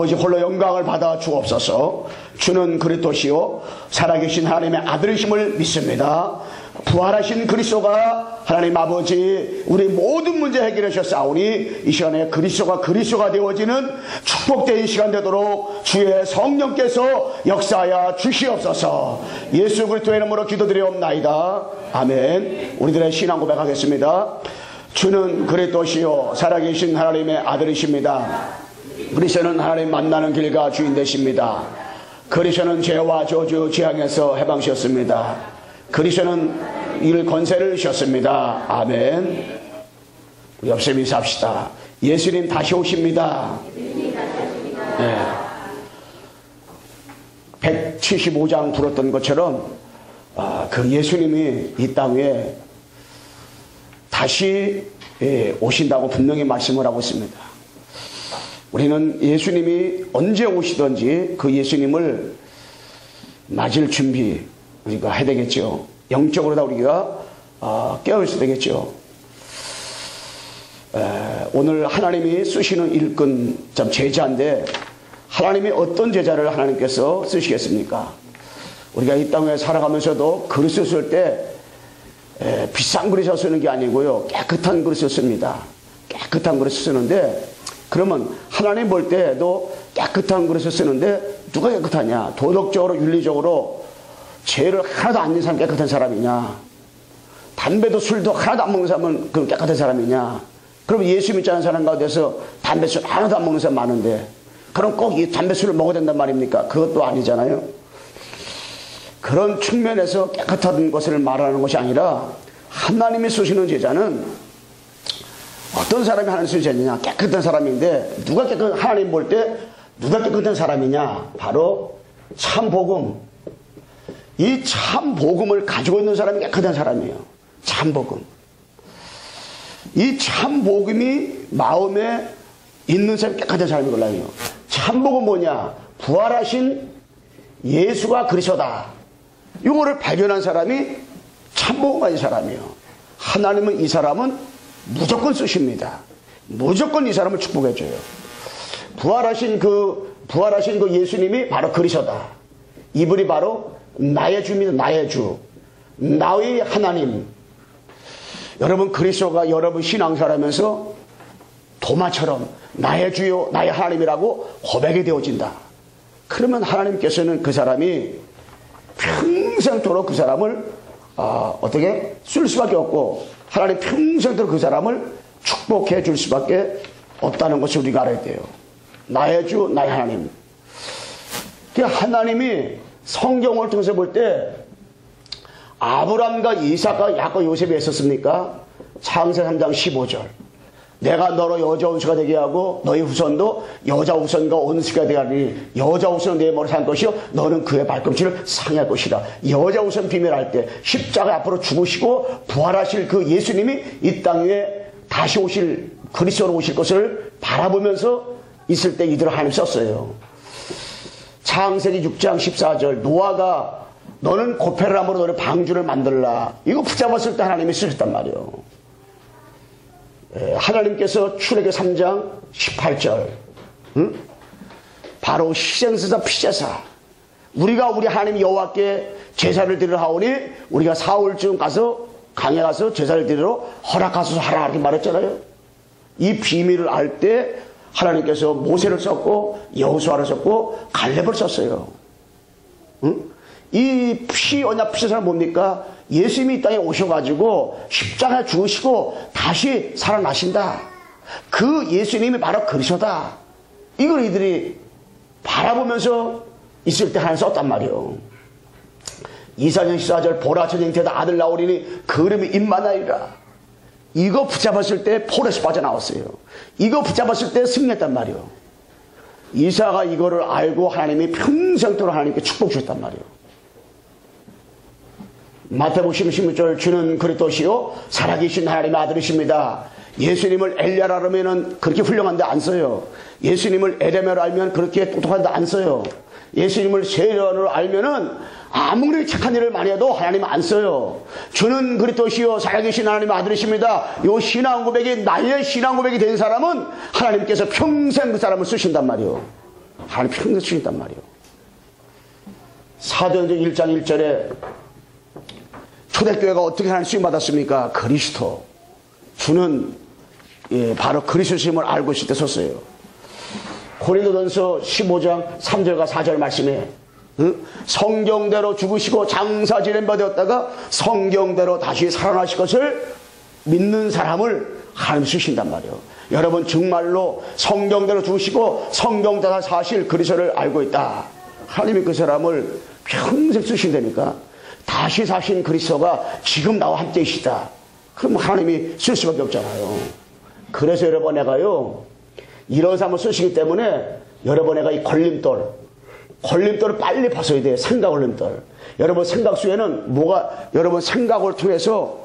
아버지 홀로 영광을 받아 주옵소서. 주는 그리스도시요 살아계신 하나님의 아들이심을 믿습니다. 부활하신 그리스도가 하나님 아버지 우리 모든 문제 해결하셨사오니 이 시간에 그리스도가 되어지는 축복된 시간 되도록 주의 성령께서 역사하여 주시옵소서. 예수 그리스도의 이름으로 기도드리옵나이다. 아멘. 우리들의 신앙 고백하겠습니다. 주는 그리스도시요 살아계신 하나님의 아들이십니다. 그리스도는 하나님 만나는 길과 주인 되십니다. 그리스도는 죄와 저주 재앙에서 해방하셨습니다. 그리스도는 일 권세를 주셨습니다. 아멘. 우리 옆에 인사합시다. 예수님 다시 오십니다. 네. 175장 불었던 것처럼 그 예수님이 이 땅에 다시 오신다고 분명히 말씀을 하고 있습니다. 우리는 예수님이 언제 오시든지 그 예수님을 맞을 준비 우리가 해야 되겠죠. 영적으로 다 우리가 깨어있어야 되겠죠. 오늘 하나님이 쓰시는 일꾼 참 제자인데 하나님이 어떤 제자를 하나님께서 쓰시겠습니까? 우리가 이 땅에 살아가면서도 그릇을 쓸 때 비싼 그릇을 쓰는 게 아니고요, 깨끗한 그릇을 씁니다. 깨끗한 그릇을 쓰는데, 그러면 하나님 볼 때도 깨끗한 그릇을 쓰는데 누가 깨끗하냐? 도덕적으로 윤리적으로 죄를 하나도 안 짓는 사람이 깨끗한 사람이냐? 담배도 술도 하나도 안 먹는 사람은 그럼 깨끗한 사람이냐? 그럼 예수 믿지 않는 사람 가운데서 담배 술 하나도 안 먹는 사람 많은데 그럼 꼭 이 담배 술을 먹어야 된단 말입니까? 그것도 아니잖아요. 그런 측면에서 깨끗한 것을 말하는 것이 아니라 하나님이 쓰시는 제자는 어떤 사람이 하나님 쓰시는 제자냐? 깨끗한 사람인데 누가 하나님 볼 때 누가 깨끗한 사람이냐? 바로 참 복음. 이 참 복음을 가지고 있는 사람이 깨끗한 사람이에요. 참 복음. 이 참 복음이 마음에 있는 사람이 깨끗한 사람이거든요. 참 복음 뭐냐? 부활하신 예수가 그리스도다. 이거를 발견한 사람이 참 복음 가진 사람이에요. 하나님은 이 사람은 무조건 쓰십니다. 무조건 이 사람을 축복해줘요. 부활하신 그 예수님이 바로 그리스도다. 이분이 바로 나의 주입니다. 나의 주. 나의 하나님. 여러분 그리스도가 여러분 신앙생활하면서 도마처럼 나의 주요 나의 하나님이라고 고백이 되어진다. 그러면 하나님께서는 그 사람이 평생토록 그 사람을 어떻게 쓸 수밖에 없고 하나님 평생토록 그 사람을 축복해 줄 수밖에 없다는 것을 우리가 알아야 돼요. 나의 주 나의 하나님. 그 하나님이 성경을 통해서 볼 때 아브람과 이삭과 야곱 요셉이 했었습니까? 창세기 3장 15절. 내가 너로 여자 원수가 되게 하고 너희 후손도 여자 후손과 원수가 되게 하니 여자 후손은 내 머리 산 것이요 너는 그의 발꿈치를 상할 것이다. 여자 후손 비밀할 때 십자가 앞으로 죽으시고 부활하실 그 예수님이 이 땅에 다시 오실 그리스도로 오실 것을 바라보면서 있을 때 이들을 하나님 썼어요. 창세기 6장 14절 노아가 너는 고페르람으로 너를 방주를 만들라. 이거 붙잡았을 때 하나님이 쓰셨단 말이에요. 하나님께서 출애굽 3장 18절 바로 희생제사 피제사 우리가 우리 하나님 여호와께 제사를 드리러 하오니 우리가 사흘쯤 가서 강에 가서 제사를 드리러 허락하소서 하라 이렇게 말했잖아요. 이 비밀을 알 때 하나님께서 모세를 썼고 여호수아를 썼고 갈렙을 썼어요. 이 언약 피제사는 뭡니까? 예수님이 이 땅에 오셔가지고 십자가에 죽으시고 다시 살아나신다. 그 예수님이 바로 그리스도다. 이걸 이들이 바라보면서 있을 때 하나님 썼단 말이에요. 이사장 14절 보라 전쟁터에다 아들 나오리니 그 이름이 임마누엘이라. 이거 붙잡았을 때 폴에서 빠져나왔어요. 이거 붙잡았을 때 승리했단 말이에요. 이사가 이거를 알고 하나님이 평생토록 하나님께 축복 주셨단 말이에요. 마태복음 16절 주는 그리스도시요 살아계신 하나님의 아들이십니다. 예수님을 엘리야라 하면은 그렇게 훌륭한데 안 써요. 예수님을 에레미야로 알면 그렇게 똑똑한데 안 써요. 예수님을 세례요한으로 알면은 아무리 착한 일을 많이 해도 하나님은 안 써요. 주는 그리스도시요 살아계신 하나님의 아들이십니다. 요 신앙 고백이 나의 신앙 고백이 된 사람은 하나님께서 평생 그 사람을 쓰신단 말이에요. 하나님 평생 쓰신단 말이에요. 사도행전 1장 1절에 초대교회가 어떻게 하나님 쓰임 받았습니까? 그리스도. 주는 바로 그리스도심을 알고 있을 때 썼어요. 고린도전서 15장 3절과 4절 말씀에 성경대로 죽으시고 장사 지낸 바 되었다가 성경대로 다시 살아나실 것을 믿는 사람을 하나님 쓰신단 말이에요. 여러분 정말로 성경대로 죽으시고 성경대로 사실 그리스도를 알고 있다. 하나님이 그 사람을 평생 쓰신다니까. 다시 사신 그리스도가 지금 나와 함께 계시다. 그럼 하나님이 쓸 수밖에 없잖아요. 그래서 여러분 내가요 이런 사람을 쓰시기 때문에 여러분 내가 이 걸림돌을 빨리 벗어야 돼요. 생각 걸림돌. 여러분 생각 속에는 뭐가 여러분 생각을 통해서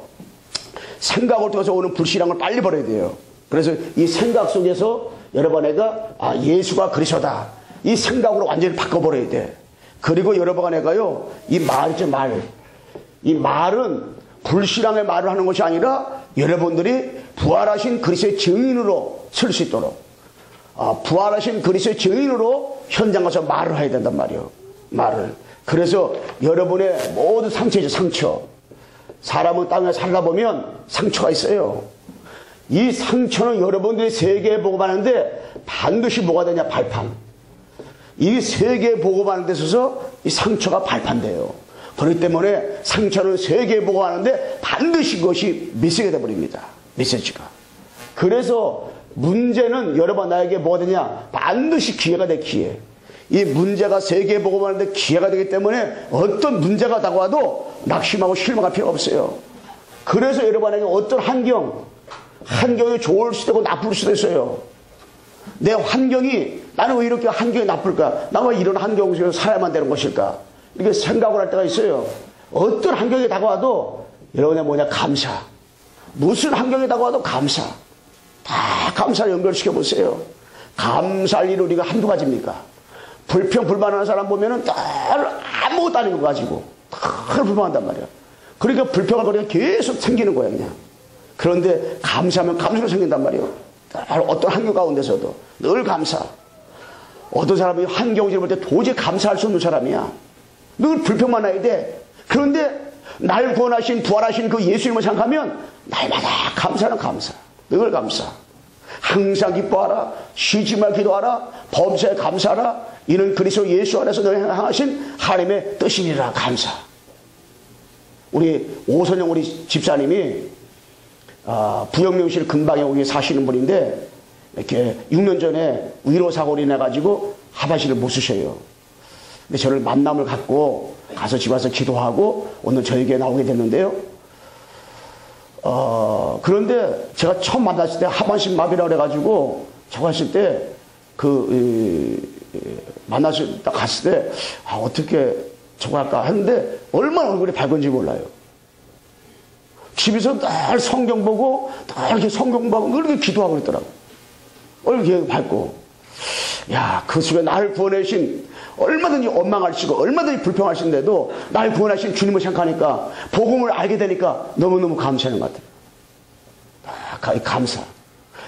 오는 불신앙을 빨리 버려야 돼요. 그래서 이 생각 속에서 여러분 내가 예수가 그리스도다. 이 생각으로 완전히 바꿔버려야 돼. 그리고 여러분 내가요 이 말이죠 말. 이 말은 불신앙의 말을 하는 것이 아니라 여러분들이 부활하신 그리스도의 증인으로 쓸 수 있도록 부활하신 그리스도의 증인으로 현장 가서 말을 해야 된단 말이에요. 말을. 그래서 여러분의 모든 상처이죠. 상처. 사람은 땅에 살다 보면 상처가 있어요. 이 상처는 여러분들이 세계에 보고받는데 반드시 뭐가 되냐? 발판. 이 세계에 보고받는 데 있어서 이 상처가 발판돼요. 그렇기 때문에 상처는 세계에 보고하는데 반드시 그것이 메시지가 되어버립니다. 메시지가. 그래서 문제는 여러분 나에게 뭐가 되냐? 반드시 기회가 돼. 기회. 이 문제가 세계에 보고하는데 기회가 되기 때문에 어떤 문제가 다가와도 낙심하고 실망할 필요가 없어요. 그래서 여러분에게 어떤 환경이 좋을 수도 있고 나쁠 수도 있어요. 내 환경이 나는 왜 이렇게 환경이 나쁠까? 나는 왜 이런 환경 속에서 살아야만 되는 것일까? 이렇게 생각을 할 때가 있어요. 어떤 환경이 다가와도 여러분의 뭐냐? 감사. 무슨 환경이 다가와도 감사. 다 감사를 연결시켜 보세요. 감사할 일 우리가 한두 가지입니까? 불평불만하는 사람 보면은 아무것도 아닌 거 가지고 늘 불만한단 말이야. 그러니까 불평할 거리가 계속 생기는 거야 그냥. 그런데 감사하면 감사가 생긴단 말이에요. 어떤 환경 가운데서도 늘 감사. 어떤 사람이 환경을 볼 때 도저히 감사할 수 없는 사람이야. 늘 불평만 해야 돼. 그런데 날 구원하신 부활하신 그 예수님을 생각하면 날마다 감사는 감사. 늘 감사. 항상 기뻐하라. 쉬지 말 기도하라. 범사에 감사하라. 이는 그리스도 예수 안에서 너희 행하신 하나님의 뜻이니라. 감사. 우리 오선영 우리 집사님이 부영명실 근방에 여기 사시는 분인데 이렇게 6년 전에 위로사고로 인해가지고 하반신을 못 쓰셔요. 근데 저를 만남을 갖고 가서 집 와서 기도하고 오늘 저에게 나오게 됐는데요. 그런데 제가 처음 만났을 때 하반신 마비라고 그래가지고 저거 했을 때 만났을 때 갔을 때 어떻게 저거 할까 했는데 얼마나 얼굴이 밝은지 몰라요. 집에서 늘 성경 보고 늘 이렇게 성경 보고 늘 이렇게 기도하고 그러더라고. 얼굴이 밝고. 야, 그 속에 나를 구원하신 얼마든지 원망하시고 얼마든지 불평하시는데도 날 구원하신 주님을 생각하니까 복음을 알게 되니까 너무너무 감사하는 것 같아요. 감사.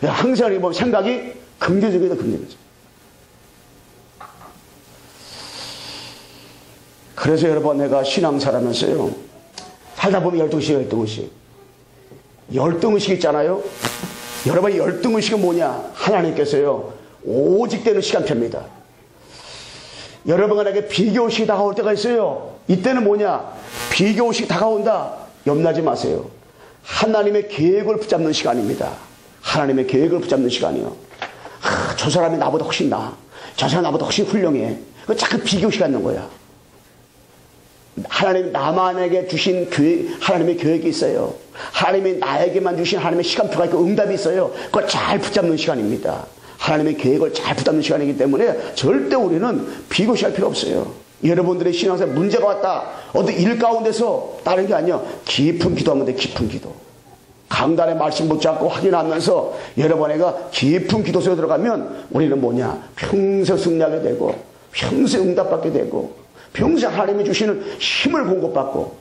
항상 보면 생각이 긍정적이다. 긍정적. 그래서 여러분 내가 신앙사라면서요. 살다 보면 12의식. 열등의식 있잖아요. 여러분 열등의식은 뭐냐? 하나님께서요. 오직 되는 시간표입니다. 여러분에게 비교의식이 다가올 때가 있어요. 이때는 뭐냐? 비교의식이 다가온다. 염려하지 마세요. 하나님의 계획을 붙잡는 시간입니다. 하나님의 계획을 붙잡는 시간이요. 저 사람이 나보다 훨씬 나아. 저 사람이 나보다 훨씬 훌륭해. 자꾸 비교의식이 갖는 거야. 하나님 나만에게 주신 하나님의 계획이 있어요. 하나님이 나에게만 주신 하나님의 시간표가 있고 응답이 있어요. 그걸 잘 붙잡는 시간입니다. 하나님의 계획을 잘 붙잡는 시간이기 때문에 절대 우리는 비교시할 필요 없어요. 여러분들의 신앙생활 문제가 왔다. 어떤 일 가운데서 다른 게 아니야. 깊은 기도하면 돼. 깊은 기도. 강단의 말씀 붙잡고 확인하면서 여러분에가 깊은 기도 속에 들어가면 우리는 뭐냐? 평생 승리하게 되고 평생 응답받게 되고 평생 하나님이 주시는 힘을 공급받고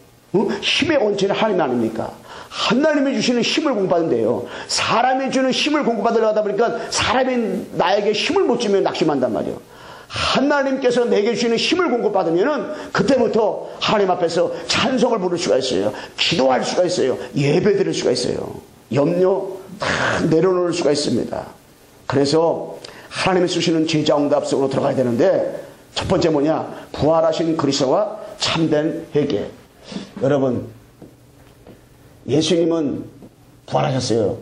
힘의 원천이 하나님 아닙니까? 하나님이 주시는 힘을 공급받는데요. 사람이 주는 힘을 공급받으려고 하다 보니까 사람이 나에게 힘을 못 주면 낙심한단 말이에요. 하나님께서 내게 주시는 힘을 공급받으면은 그때부터 하나님 앞에서 찬송을 부를 수가 있어요. 기도할 수가 있어요. 예배 드릴 수가 있어요. 염려 다 내려놓을 수가 있습니다. 그래서 하나님이 주시는 제자 응답 속으로 들어가야 되는데, 첫 번째 뭐냐? 부활하신 그리스도와 참된 회개. 여러분, 예수님은 부활하셨어요.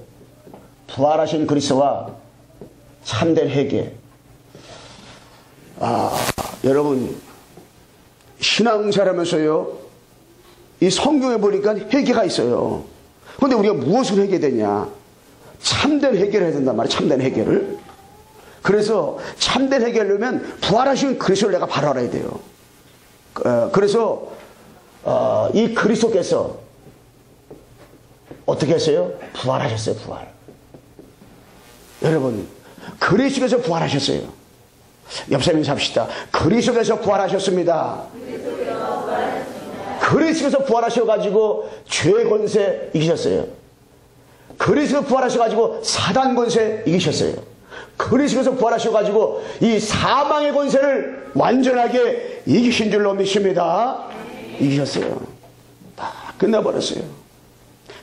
부활하신 그리스도와 참된 회개. 여러분, 신앙생활하면서요, 이 성경에 보니까 회개가 있어요. 그런데 우리가 무엇을 회개되냐? 참된 회개를 해야 된단 말이에요. 참된 회개를. 그래서 참된 회개를 하려면 부활하신 그리스도를 내가 바로 알아야 돼요. 그래서 이 그리스도께서 어떻게 했어요? 부활하셨어요. 부활. 여러분, 그리스도께서 부활하셨어요. 옆 사람이 합시다. 그리스도께서 부활하셨습니다. 그리스도께서 부활하셔가지고 죄의 권세 이기셨어요. 그리스도 부활하셔가지고 사단 권세 이기셨어요. 그리스도께서 부활하셔가지고 이 사망의 권세를 완전하게 이기신 줄로 믿습니다. 이기셨어요. 다 끝나버렸어요.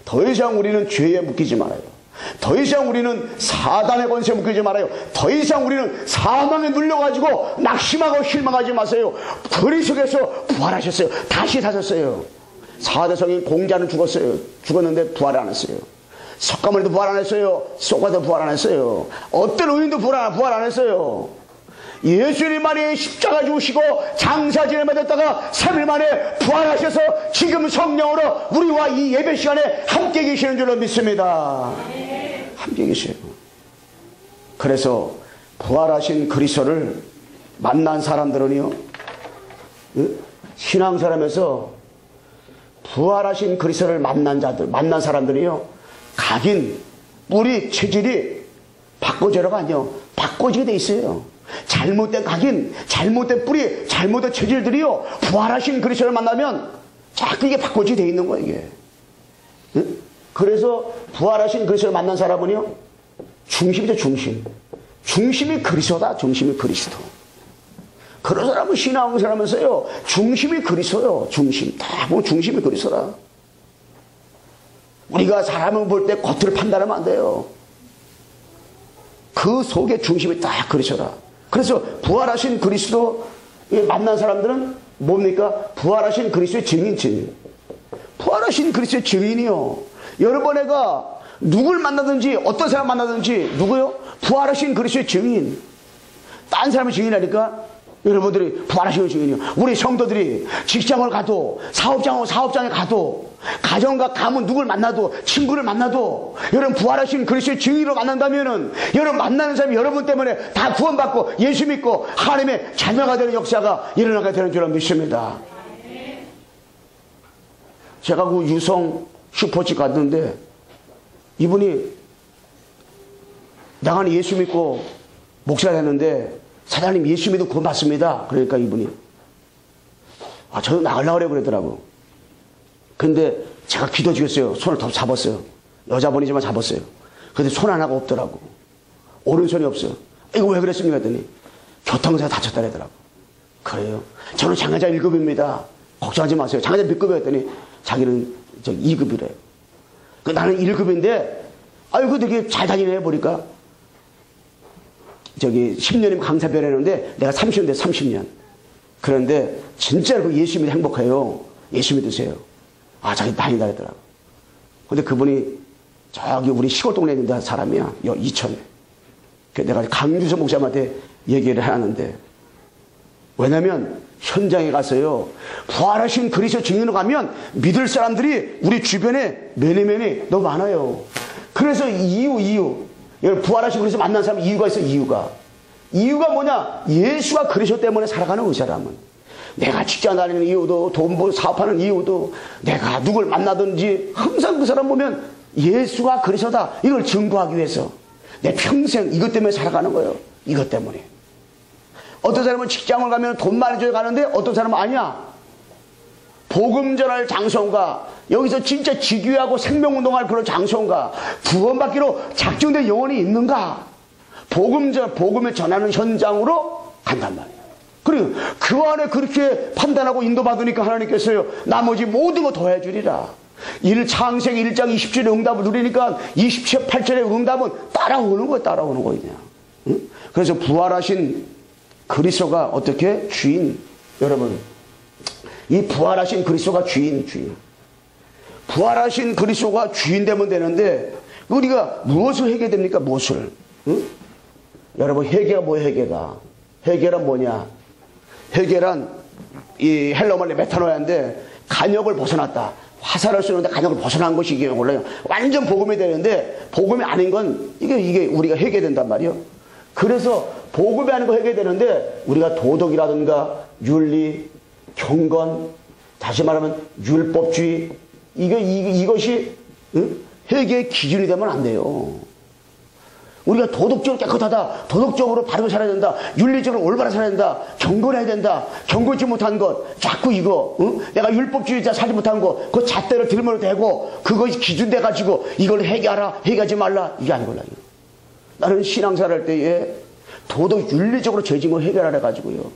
더 이상 우리는 죄에 묶이지 말아요. 더 이상 우리는 사단의 권세에 묶이지 말아요. 더 이상 우리는 사망에 눌려가지고 낙심하고 실망하지 마세요. 그리스도께서 부활하셨어요. 다시 사셨어요. 사대성인 공자는 죽었어요. 죽었는데 부활 안 했어요. 석가모니도 부활 안 했어요. 소가도 부활 안 했어요. 어떤 의인도 부활 안 했어요. 예수님만이 십자가 죽으시고 장사진을 받았다가 3일 만에 부활하셔서 지금 성령으로 우리와 이 예배 시간에 함께 계시는 줄로 믿습니다. 함께 계세요. 그래서 부활하신 그리스도를 만난 사람들은요, 신앙생활하면서 부활하신 그리스도를 만난 사람들이요, 각인 뿌리 체질이 바꿔져라가 아니요, 바꿔지게 돼 있어요. 잘못된 각인, 잘못된 뿌리, 잘못된 체질들이요, 부활하신 그리스도를 만나면 자꾸 이게 바꿔지게 돼 있는 거예요, 이게. 응? 그래서 부활하신 그리스도를 만난 사람은요, 중심이죠, 중심. 중심이 그리스도다, 중심이 그리스도. 그런 사람은 신앙생활하면서요, 중심이 그리스도요, 중심. 다 보면 중심이 그리스도다. 우리가 사람을 볼 때 겉을 판단하면 안 돼요. 그 속에 중심이 딱 그리스도다. 그래서 부활하신 그리스도 만난 사람들은 뭡니까? 부활하신 그리스도의 증인. 부활하신 그리스도의 증인이요. 여러분애가 누굴 만나든지 어떤 사람 만나든지 누구요? 부활하신 그리스도의 증인. 딴 사람의 증인하니까 여러분들이 부활하신 증인이요. 우리 성도들이 직장을 가도 사업장에 가도 가정과 가문 누굴 만나도 친구를 만나도 여러분 부활하신 그리스도의 증인으로 만난다면은 여러분 만나는 사람이 여러분 때문에 다 구원받고 예수 믿고 하나님의 자녀가 되는 역사가 일어나게 되는 줄 믿습니다. 제가 그 유성 슈퍼집 갔는데 이분이 나가는 예수 믿고 목사가 됐는데 사장님 예수 믿고 구원 받습니다. 그러니까 이분이 저도 나가려고 그래 그러더라고. 근데 제가 기도 주겠어요. 손을 더 잡았어요. 여자분이지만 잡았어요. 근데 손 하나가 없더라고. 오른손이 없어요. 이거 왜 그랬습니까? 했더니 교통사고 다쳤다 그러더라고. 그래요? 저는 장애자 1급입니다. 걱정하지 마세요. 장애자 몇 급이에요? 했더니 자기는 2급이래요. 나는 1급인데 아이고 되게 잘 다니네 보니까 10년이면 강사별 했는데 내가 30년 돼 30년. 그런데 진짜로 예수 믿으면 행복해요. 예수 믿으세요. 자기 다닌다 그러더라고. 근데 그분이 저기 우리 시골 동네에 있는 사람이야. 이천에. 내가 강주선 목사님한테 얘기를 하는데, 왜냐면 현장에 가서요, 부활하신 그리스도 증인으로 가면 믿을 사람들이 우리 주변에 매니매니 너무 많아요. 그래서 이유. 부활하신 그리스도 만난 사람 이유가 있어. 이유가 뭐냐? 예수가 그리스도 때문에 살아가는 그 사람은. 내가 직장 다니는 이유도, 돈 벌고 사업하는 이유도, 내가 누굴 만나든지 항상 그 사람 보면 예수가 그리스도다, 이걸 증거하기 위해서 내 평생 이것 때문에 살아가는 거예요. 이것 때문에. 어떤 사람은 직장을 가면 돈 많이 줘야 가는데 어떤 사람은 아니야. 복음 전할 장소인가, 여기서 진짜 직위하고 생명운동할 그런 장소인가, 구원받기로 작정된 영혼이 있는가, 복음을 전하는 현장으로 한단 말이에요. 그리고 그 안에 그렇게 판단하고 인도받으니까 하나님께서요, 나머지 모든 거 더해주리라. 창세기 1장 20절의 응답을 누리니까 28절의 응답은 따라오는 거예요. 따라오는 거예요. 응? 그래서 부활하신 그리스도가 어떻게? 주인. 여러분, 이 부활하신 그리스도가 주인. 부활하신 그리스도가 주인 되면 되는데 우리가 무엇을 해야 됩니까? 무엇을? 응? 여러분, 회개가 뭐예요? 회개란 뭐냐? 회개란 이 헬라말로 메타노야인데 간역을 벗어났다. 화살을 쏘는데 간역을 벗어난 것이 이게 원래요. 완전 복음이 되는데 복음이 아닌 건 이게 우리가 회개된단 말이에요. 그래서 복음이 아닌 거 회개되는데 우리가 도덕이라든가 윤리, 경건, 다시 말하면 율법주의 이것이 회개의 기준이 되면 안 돼요. 우리가 도덕적으로 깨끗하다, 도덕적으로 바르게 살아야 된다, 윤리적으로 올바로 살아야 된다, 경건해야 된다, 경건치 못한 것, 자꾸 이거, 내가 율법주의자 살지 못한 거, 그 잣대를 들면 되고, 그것이 기준 돼가지고, 이걸 회개하지 말라, 이게 아니걸라. 나는 신앙생활 할 때에 도덕 윤리적으로 죄진 거 해결하래 가지고요.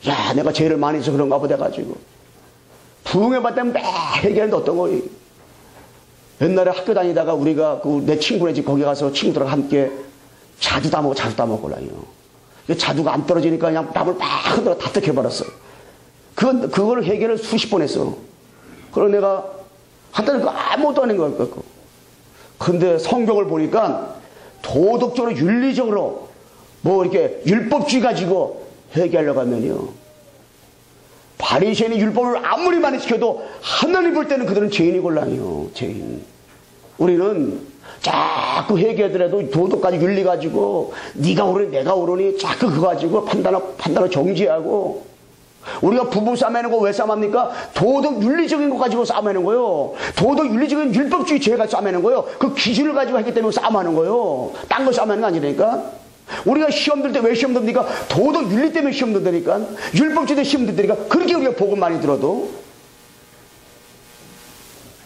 야, 내가 죄를 많이 해서 그런가 보다 가지고. 부흥회 받을 때 매 회개하는데 어떤 거예요? 옛날에 학교 다니다가 우리가 내 친구네 집 거기 가서 친구들과 함께 자두 따먹으려요. 자두가 안 떨어지니까 그냥 밥을 막 흔들어 다 뜯겨버렸어. 그걸 해결을 수십 번 했어. 그래서 내가 한때는 그거 아무것도 아닌 것 같고. 근데 성경을 보니까 도덕적으로 윤리적으로 뭐 이렇게 율법주의 가지고 해결하려고 하면요. 바리새인이 율법을 아무리 많이 지켜도 하나님 볼 때는 그들은 죄인이걸라니요. 죄인. 우리는 자꾸 회개하더라도 도덕까지 윤리 가지고 네가 옳으니 내가 옳으니 자꾸 그거 가지고 판단을 정지하고 우리가 부부 싸매는 거 왜 싸매합니까? 도덕 윤리적인 거 가지고 싸매는 거예요. 도덕 윤리적인 율법주의 죄가 싸매는 거예요. 그 기준을 가지고 했기 때문에 싸매는 거예요. 딴 거 싸매는 거 아니라니까. 우리가 시험 들 때 왜 시험 듭니까? 도덕 윤리 때문에 시험 든다니까. 율법주의 때문에 시험 든다니까. 그렇게 우리가 복음 많이 들어도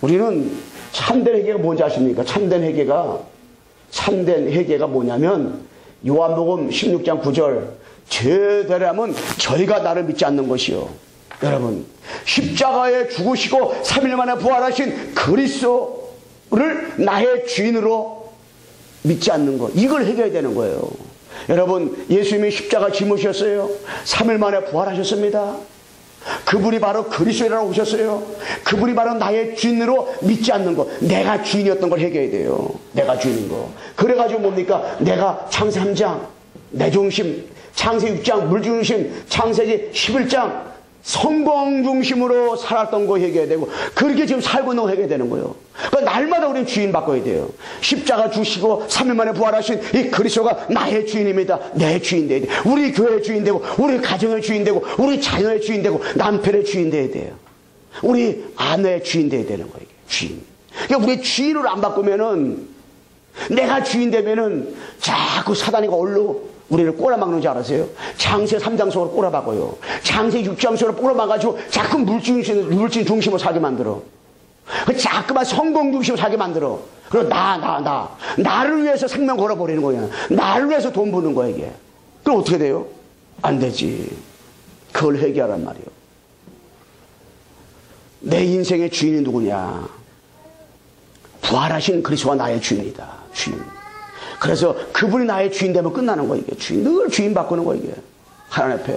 우리는 참된 회개가 뭔지 아십니까? 참된 회개가 뭐냐면 요한복음 16장 9절 죄되라면 저희가 나를 믿지 않는 것이요. 여러분, 십자가에 죽으시고 3일 만에 부활하신 그리스도를 나의 주인으로 믿지 않는 것, 이걸 해결해야 되는 거예요. 여러분, 예수님이 십자가 짊으셨어요. 3일 만에 부활하셨습니다. 그분이 바로 그리스도라고 오셨어요. 그분이 바로 나의 주인으로 믿지 않는 것, 내가 주인이었던 걸 해결해야 돼요. 내가 주인인 거. 그래가지고 뭡니까? 내가 창세기 3장 내 중심, 창세기 6장 물 중심, 창세기 11장 성공 중심으로 살았던 거 해결해야 되고, 그렇게 지금 살고 있는 거 해결해야 되는 거예요. 그러니까 날마다 우리는 주인 바꿔야 돼요. 십자가 주시고 3일 만에 부활하신 이 그리스도가 나의 주인입니다. 내 주인 돼야 돼. 우리 교회의 주인 되고, 우리 가정의 주인 되고, 우리 자녀의 주인 되고, 남편의 주인 돼야 돼요. 우리 아내의 주인 돼야 되는 거예요. 주인. 그러니까 우리 주인을 안 바꾸면은, 내가 주인 되면은 자꾸 사단이가 얼로 우리를 꼬라박는 줄 알았어요? 창세 3장 속으로 꼬라박아요. 창세 6장 속으로 꼬라박아가지고 자꾸 물질 중심으로 살게 만들어. 자꾸만 성공 중심으로 살게 만들어. 그리고 나를 위해서 생명 걸어버리는 거야. 나를 위해서 돈 버는 거야, 이게. 그럼 어떻게 돼요? 안 되지. 그걸 회개하란 말이에요. 내 인생의 주인이 누구냐? 부활하신 그리스도가 나의 주인이다. 주인. 그래서 그분이 나의 주인 되면 끝나는 거예요. 이게 늘 주인 바꾸는 거예요. 이게 하나님 앞에.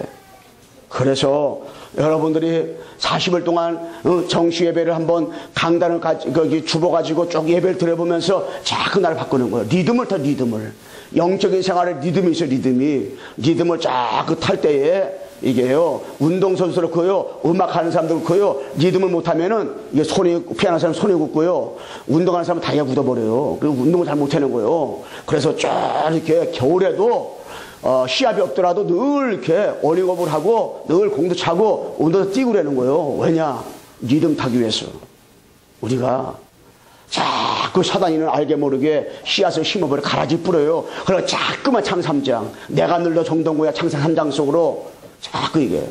그래서 여러분들이 40일 동안 정시 예배를 한번 강단을 거기 주보가지고 쭉 예배를 들어보면서 자꾸 나를 바꾸는 거예요. 리듬을. 영적인 생활에 리듬이 있어요. 리듬을 자꾸 탈 때에 이게요, 운동선수도 그렇고요, 음악하는 사람도 그렇고요, 리듬을 못하면은 이게 피아노 사람 손이 굳고요, 운동하는 사람은 다리가 굳어버려요. 그리고 운동을 잘 못하는 거예요. 그래서 쫙 이렇게 겨울에도 시합이 없더라도 늘 이렇게 어닝업을 하고 늘 공도 차고 운동도 뛰고 그러는 거예요. 왜냐? 리듬 타기 위해서. 우리가 자꾸 사단이는 알게 모르게 씨앗을 심어버려 가라지 뿌려요. 그래서 자꾸만 창세 3장, 내가 늘러 정동구야 창세 3장 속으로 자꾸 이게.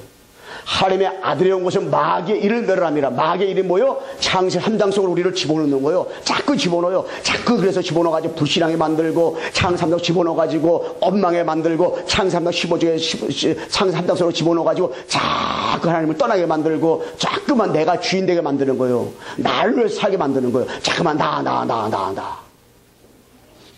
하나님의 아들이 온 것은 마귀의 일을 멸하람이라. 마귀의 일이 뭐요? 창세 3장 속으로 우리를 집어넣는 거예요. 자꾸 집어넣어요. 자꾸 그래서 집어넣어가지고 불신앙에 만들고, 창세 3장 집어넣어가지고 엉망에 만들고, 창세 3장 15절에 창세 3장 속으로 집어넣어가지고 자꾸 하나님을 떠나게 만들고, 자꾸만 내가 주인 되게 만드는 거예요. 나를 살게 만드는 거예요. 자꾸만 나.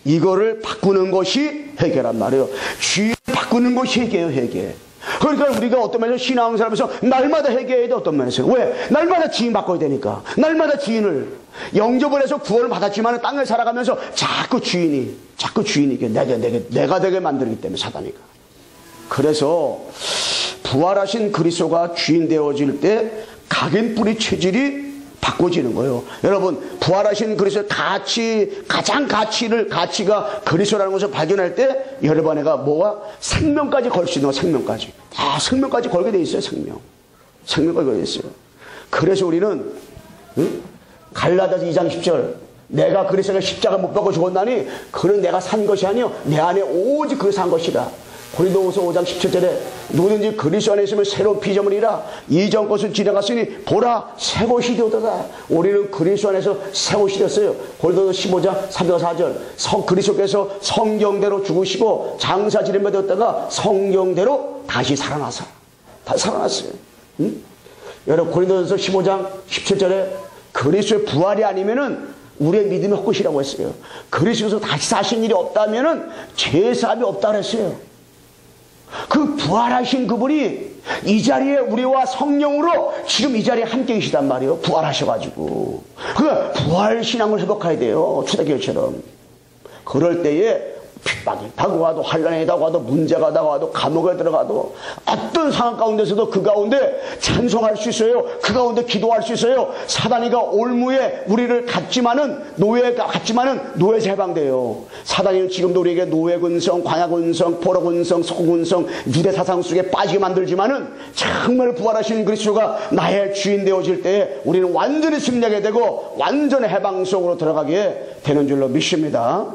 이거를 바꾸는 것이 회개란 말이에요. 주인을 바꾸는 것이 회개예요, 회개. 그러니까 우리가 어떤 면에서 신앙생활하면서 날마다 회개해야 돼. 어떤 면에서. 왜? 날마다 주인 바꿔야 되니까. 날마다 주인을. 영접을 해서 구원을 받았지만 땅을 살아가면서 자꾸 주인이 내가 되게 만들기 때문에, 사단이가. 그래서 부활하신 그리스도가 주인 되어질 때 각인 뿌리 체질이 바꿔지는 거예요. 여러분, 부활하신 그리스도의 가치가 그리스도라는 것을 발견할 때 여러분 안에가 뭐가? 생명까지 걸 수 있는 거, 생명까지. 생명까지 걸게 돼 있어요, 생명까지 걸게 돼 있어요. 그래서 우리는, 갈라디아서 2장 10절. 내가 그리스도가 십자가 못 박고 죽었나니 그는 내가 산 것이 아니요 내 안에 오직 그 산 것이라. 고린도후서 5장 17절에 누구든지 그리스도 안에 있으면 새로운 피조물이라. 이전 것은 지나갔으니 보라 새 것이 되었도다. 우리는 그리스도 안에서 새 것이 되었어요. 고린도후서 15장 3절 4절. 그리스도께서 성경대로 죽으시고 장사 지름에 되었다가 성경대로 다시 살아났어요. 여러분, 고린도후서 15장 17절에 그리스도의 부활이 아니면은 우리의 믿음이 헛것이라고 했어요. 그리스도에서 다시 사신 일이 없다면은 제사함이 없다 그랬어요. 그 부활하신 그분이 이 자리에 우리와 성령으로 지금 이 자리에 함께 계시단 말이에요. 부활하셔가지고. 그 부활신앙을 회복해야 돼요. 초대교회처럼. 그럴 때에 핍박이 다가와도, 환란이 다가와도, 문제가 다가와도, 감옥에 들어가도, 어떤 상황 가운데서도 그 가운데 찬송할 수 있어요. 그 가운데 기도할 수 있어요. 사단이가 올무에 우리를 노예에서 해방돼요. 사단이는 지금도 우리에게 노예근성, 광야근성, 포로근성, 속군성, 유대사상 속에 빠지게 만들지만은 정말 부활하신 그리스도가 나의 주인 되어질 때에 우리는 완전히 승리하게 되고 완전히 해방 속으로 들어가게 되는 줄로 믿습니다.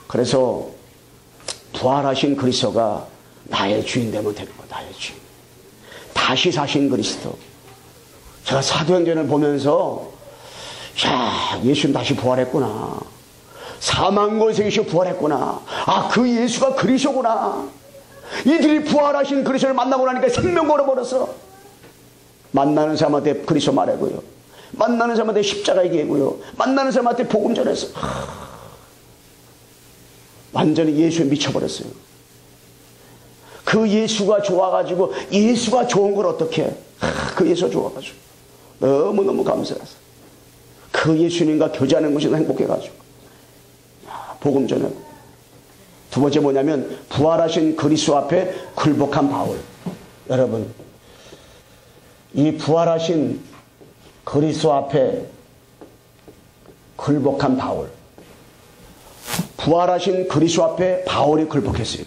그래서 부활하신 그리스도가 나의 주인 되면 되는 거예요. 나의 주인. 다시 사신 그리스도. 제가 사도행전을 보면서 예수님 다시 부활했구나. 사망과 생이시고 부활했구나. 그 예수가 그리스도구나. 이들이 부활하신 그리스도를 만나고 나니까 생명 걸어버렸어. 만나는 사람한테 그리스도 말하고요. 만나는 사람한테 십자가 얘기하고요. 만나는 사람한테 복음 전했어. 완전히 예수에 미쳐버렸어요. 그 예수가 좋아가지고, 예수가 좋은 걸 어떻게 해? 그 예수가 좋아가지고 너무너무 감사해서 그 예수님과 교제하는 것이 행복해가지고 복음 전하고. 두 번째 뭐냐면 부활하신 그리스도 앞에 굴복한 바울. 여러분, 이 부활하신 그리스도 앞에 굴복한 바울. 부활하신 그리스도 앞에 바울이 굴복했어요.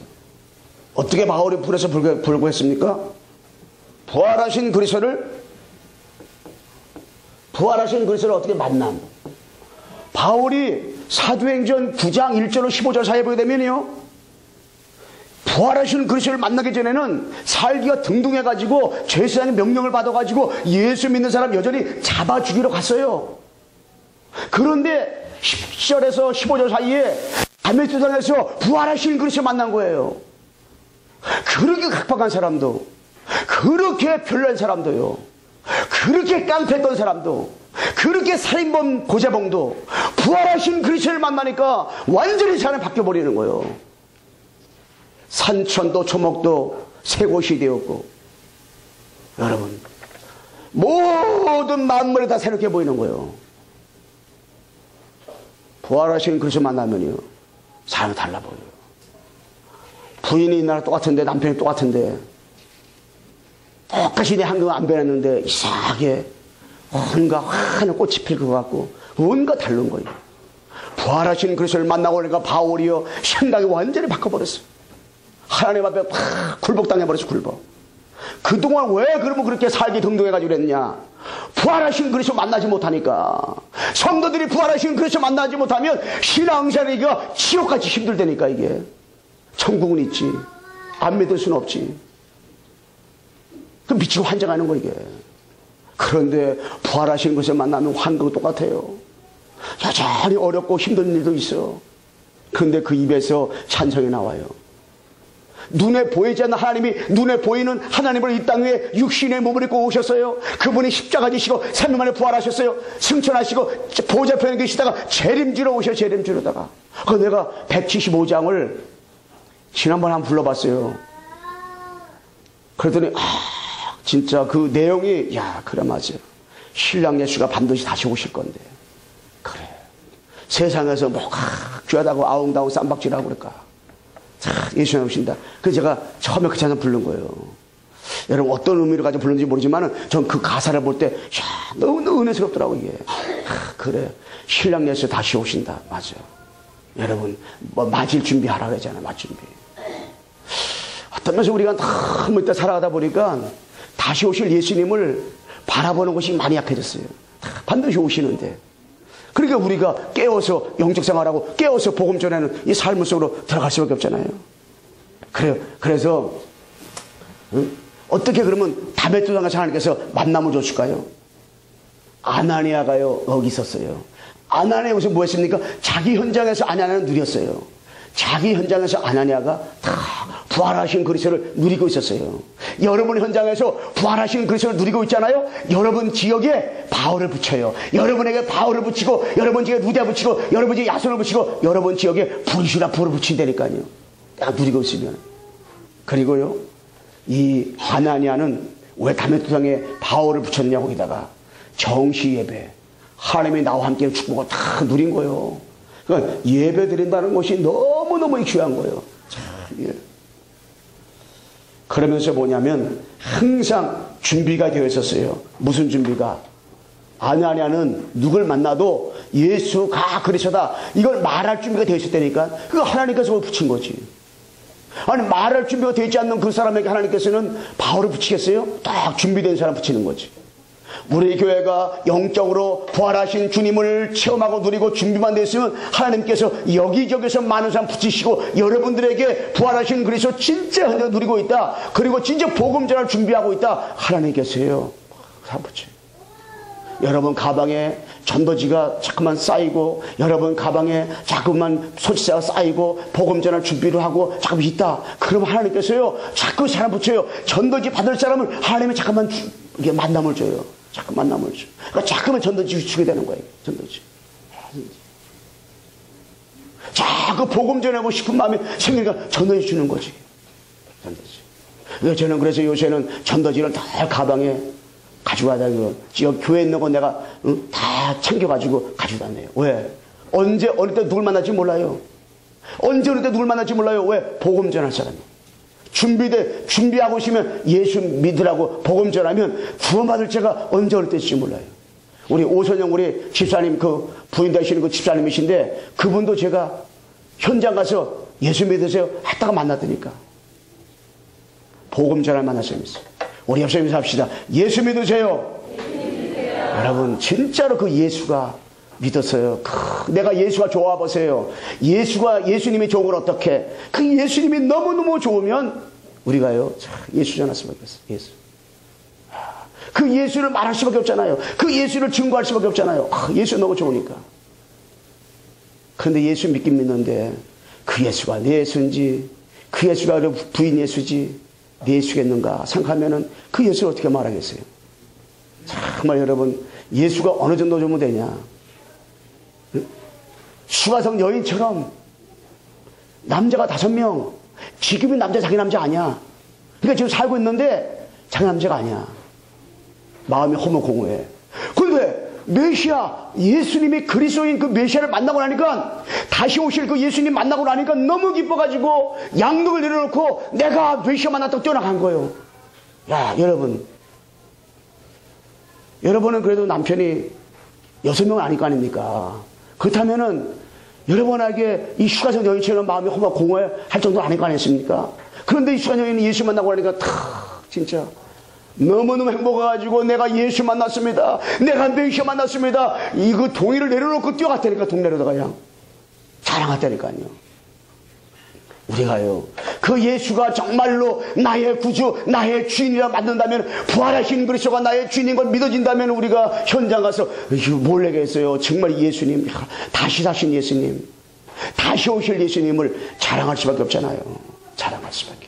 어떻게 바울이 불에서 굴복했습니까? 부활하신 그리스도를 어떻게 만남? 바울이 사도행전 9장 1절로 15절 사이에 보게 되면요, 부활하신 그리스도를 만나기 전에는 살기가 등등해가지고 제사장의 명령을 받아가지고 예수 믿는 사람 여전히 잡아 죽이러 갔어요. 그런데 10절에서 15절 사이에 다메섹에서 부활하신 그리스도를 만난 거예요. 그렇게 각박한 사람도, 그렇게 별난 사람도요, 그렇게 깡패했던 사람도, 그렇게 살인범 고재봉도 부활하신 그리스도를 만나니까 완전히 사람이 바뀌어버리는 거예요. 산천도 초목도 새 곳이 되었고, 여러분, 모든 만물이 다 새롭게 보이는 거예요. 부활하신 그리스도 만나면요, 사람이 달라 보여요. 부인이 이 나라 똑같은데, 남편이 똑같은데, 똑같이 내 한동안 안 변했는데 이상하게 뭔가 하는 꽃이 필 것 같고 뭔가 다른 거예요. 부활하신 그리스도를 만나고 그러니까 바울이요, 생각이 완전히 바꿔버렸어요. 하나님 앞에 팍 굴복당해버렸어. 굴복. 그동안 왜 그러면 그렇게 살기 등등해가지고 그랬냐? 부활하신 그리스도 만나지 못하니까. 성도들이 부활하신 그리스도 만나지 못하면 신앙생활이가 지옥같이 힘들다니까. 이게 천국은 있지, 안 믿을 수는 없지. 그 미치고 환장하는 거, 이게. 그런데 부활하신 것을 만나면 환경 똑같아요. 여전히 어렵고 힘든 일도 있어. 그런데 그 입에서 찬성이 나와요. 눈에 보이지 않는 하나님이, 눈에 보이는 하나님을 이 땅에 육신의 몸을 입고 오셨어요. 그분이 십자가 지시고 3일 만에 부활하셨어요. 승천하시고 보좌 편에 계시다가 재림지러 오셔. 재림지러다가 그 내가 175장을 지난번에 한번 불러봤어요. 그랬더니 진짜 그 내용이, 그래, 맞아요. 신랑 예수가 반드시 다시 오실 건데. 그래, 세상에서 뭐가 귀하다고 아웅다웅 쌈박질하고 그럴까. 예수님 오신다. 그래서 제가 처음에 그 찬양 부른 거예요. 여러분 어떤 의미를 가지고 부르는지 모르지만 전 그 가사를 볼 때 너무 은혜스럽더라고요, 이게. 그래, 신랑 예수 다시 오신다. 맞아요. 여러분 뭐 맞을 준비하라 그러잖아요. 맞을 준비. 어떤 면에서 우리가 너무 이따 살아가다 보니까 다시 오실 예수님을 바라보는 것이 많이 약해졌어요. 반드시 오시는데. 그러니까 우리가 깨어서 영적 생활하고 깨어서 복음 전하는 이 삶 속으로 들어갈 수밖에 없잖아요. 그래요. 그래서 어떻게 그러면 다메섹에서 하나님께서 만남을 줬을까요? 아나니아가요 여기 있었어요. 아나니아가 여기서 뭐 했습니까? 자기 현장에서 아나니아는 누렸어요. 자기 현장에서 아나니아가 다 부활하신 그리스도를 누리고 있었어요. 여러분 현장에서 부활하신 그리스도를 누리고 있잖아요. 여러분 지역에 바울을 붙여요. 여러분에게 바울을 붙이고, 여러분 지역에 루디아 붙이고, 여러분 지역에 야손을 붙이고, 여러분 지역에 브리시라 불을 붙인다니까요. 딱 누리고 있으면. 그리고요, 이 아나니아는 왜 다메섹에 바울을 붙였냐고, 거기다가 정시 예배, 하나님이 나와 함께 축복을 다 누린 거예요. 그러니까 예배 드린다는 것이 너무너무 귀한 거예요. 참, 예. 그러면서 뭐냐면 항상 준비가 되어 있었어요. 무슨 준비가? 아나니아는 누굴 만나도 예수가 그리스도다 이걸 말할 준비가 되어 있었다니까. 그거 하나님께서 붙인 거지. 아니 말할 준비가 되어 있지 않는 그 사람에게 하나님께서는 바울을 붙이겠어요? 딱 준비된 사람 붙이는 거지. 우리 교회가 영적으로 부활하신 주님을 체험하고 누리고 준비만 됐으면 하나님께서 여기저기서 많은 사람 붙이시고 여러분들에게 부활하신 그리스도 진짜 현재 누리고 있다. 그리고 진짜 복음 전할 준비하고 있다. 하나님께서요. 사람 붙여요. 여러분 가방에 전도지가 자꾸만 쌓이고 여러분 가방에 자꾸만 소지자가 쌓이고 복음 전할 준비를 하고 자꾸 있다. 그럼 하나님께서요. 자꾸 사람 붙여요. 전도지 받을 사람을 하나님이 잠깐만 이게 만남을 줘요. 자꾸 만남을 줘. 그러니까 자꾸만 전도지 주게 되는 거예요. 전도지. 자꾸 복음 전하고 싶은 마음이 생기니까 전도지 주는 거지. 전도지. 저는 그래서 요새는 전도지를 다 가방에 가지고 가다가 지역 교회에 있는 거 내가 다 챙겨가지고 가지고 다녀요. 왜? 언제 어느 때 누굴 만날지 몰라요. 언제 어느 때 누굴 만날지 몰라요. 왜? 복음 전할 사람이. 준비하고 있으면 예수 믿으라고 복음 전하면 구원받을 자가 언제 어느 때일지 몰라요. 우리 오선영 우리 집사님 그 부인 되시는 그 집사님이신데 그분도 제가 현장 가서 예수 믿으세요 했다가 만났다니까. 복음 전할 만날 사람이 있어요. 우리 옆사람에서 합시다. 예수 믿으세요. 여러분 진짜로 그 예수가 믿었어요. 내가 예수가 좋아 보세요. 예수님이 좋은 걸 어떻게? 그 예수님이 너무너무 좋으면 우리가요 예수 전할 수밖에 없어요. 예수. 그 예수를 말할 수밖에 없잖아요. 그 예수를 증거할 수밖에 없잖아요. 예수 너무 좋으니까. 그런데 예수 믿긴 믿는데 그 예수가 내 예수인지 그 예수가 부인 예수지 내 예수겠는가 생각하면은 그 예수를 어떻게 말하겠어요? 정말 여러분 예수가 어느 정도 주면 되냐? 수가성 여인처럼 남자가 5명 지금이 남자 자기 남자 아니야. 그러니까 지금 살고 있는데 자기 남자가 아니야. 마음이 허무공허해. 그런데 메시아 예수님이 그리스도인 그 메시아를 만나고 나니까 다시 오실 그 예수님 만나고 나니까 너무 기뻐가지고 양복을 내려놓고 내가 메시아 만났다고 뛰어나간 거예요. 야 여러분은 그래도 남편이 6명은 아닐 거 아닙니까? 그렇다면은 여러분에게 이 슈가성 여인처럼 마음이 공허할 정도는 아닐 거 아니겠습니까? 그런데 이 슈가성 여인이 예수 만나고 나니까 진짜 너무너무 행복해가지고 내가 예수 만났습니다. 내가 메시아 만났습니다. 이거 동의를 내려놓고 뛰어갔다니까 동네로다가 그냥 자랑했다니까요. 우리가요, 그 예수가 정말로 나의 구주, 나의 주인이라 만든다면, 부활하신 그리스도가 나의 주인인 걸 믿어진다면, 우리가 현장 가서 뭘 얘기했어요? 정말 예수님, 다시 사신 예수님, 다시 오실 예수님을 자랑할 수밖에 없잖아요. 자랑할 수밖에.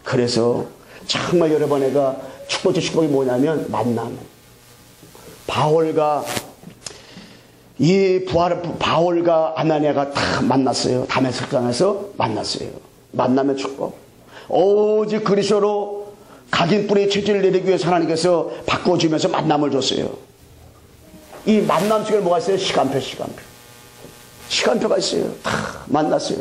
그래서 정말 여러분, 내가 첫 번째 축복이 뭐냐면 만남. 바울과 아나니아가 다 만났어요. 다메섹강에서 만났어요. 만남의 축복. 오직 그리스도로 각인 뿌리의 체질을 내리기 위해서 하나님께서 바꿔주면서 만남을 줬어요. 이 만남 속에 뭐가 있어요? 시간표가 있어요. 다 만났어요.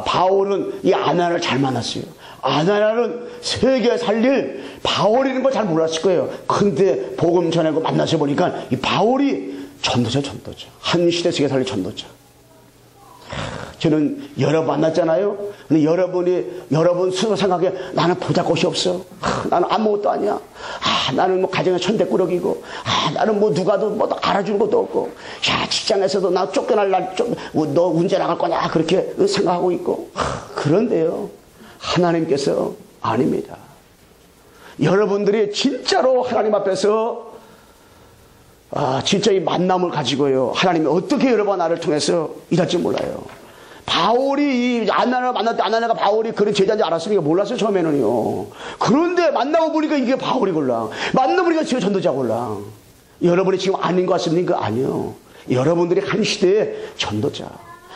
바울은 이 아나니아를 잘 만났어요. 아나니아는 세계 살릴 바울이라는 걸 잘 몰랐을 거예요. 근데 복음 전하고 만나서 보니까 이 바울이 전도자. 한 시대 세계 살릴 전도자. 저는 여러 번 만났잖아요. 근데 여러분 스스로 생각해, 나는 보잘것이 없어. 나는 아무것도 아니야. 나는 뭐 가정의 천대꾸러기고, 나는 뭐 누가도 뭐 알아주는 것도 없고, 직장에서도 나 쫓겨날 너 언제 나갈 거냐 그렇게 생각하고 있고. 그런데요, 하나님께서 아닙니다. 여러분들이 진짜로 하나님 앞에서 진짜 이 만남을 가지고요, 하나님이 어떻게 여러분 나를 통해서 일할지 몰라요. 바울이 이 아나니아를 만날 때 아나니아가 바울이 그런 제자인지 알았으니까 몰랐어요, 처음에는요. 그런데 만나고 보니까 이게 바울이걸랑, 만나보니까 지금 전도자걸랑. 여러분이 지금 아닌 것 같습니까? 아니요. 여러분들이 한 시대의 전도자,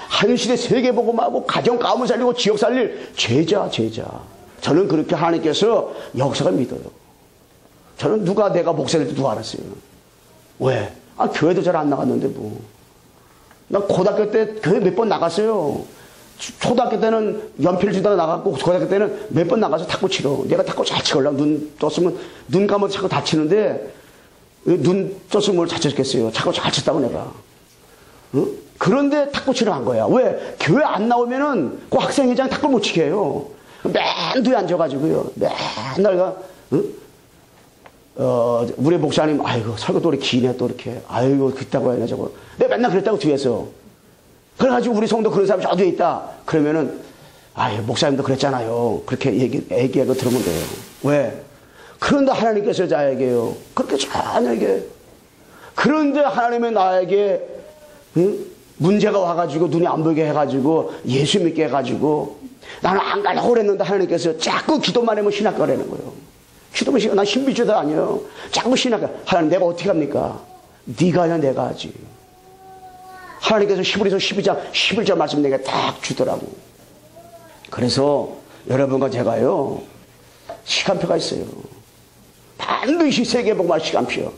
한 시대 세계 복음하고 가정 가문 살리고 지역 살릴 제자. 저는 그렇게 하나님께서 역사를 믿어요. 저는 내가 목사될 때 누가 알았어요? 왜? 교회도 잘 안 나갔는데 뭐. 나 고등학교 때 교회 몇 번 나갔어요. 초등학교 때는 연필 주다가 나갔고, 고등학교 때는 몇 번 나가서 탁구 치러. 내가 탁구 잘 치걸랑. 눈 떴으면, 눈 감아도 자꾸 다치는데, 눈 떴으면 뭘 다쳤겠어요. 자꾸 잘 쳤다고 내가. 응? 그런데 탁구 치러 간 거야. 왜? 교회 안 나오면은 그 학생회장 탁구 못 치게 해요. 맨 뒤에 앉아가지고요. 맨날 우리 목사님, 아이고, 설교 또 이렇게 기네, 또 이렇게. 아이고, 그랬다고 해야 저거. 내가 맨날 그랬다고 뒤에서. 그래가지고 우리 성도 그런 사람이 저 뒤에 있다. 그러면은, 목사님도 그랬잖아요. 그렇게 얘기하고 들으면 돼요. 왜? 그런데 하나님께서 나에게요, 그렇게 전에게. 그런데 하나님의 나에게, 문제가 와가지고 눈이 안 보이게 해가지고 예수 믿게 해가지고 나는 안 가려고 그랬는데 하나님께서 자꾸 기도만 하면 신학가라는 거예요. 기도만 난 신비주의자 아니에요. 자꾸 신학가. 하나님, 내가 어떻게 합니까? 네가 하냐 내가 하지. 하나님께서 히브리서 12장 11절 말씀 내게 딱 주더라고. 그래서 여러분과 제가요, 시간표가 있어요. 반드시 세계복음할 시간표.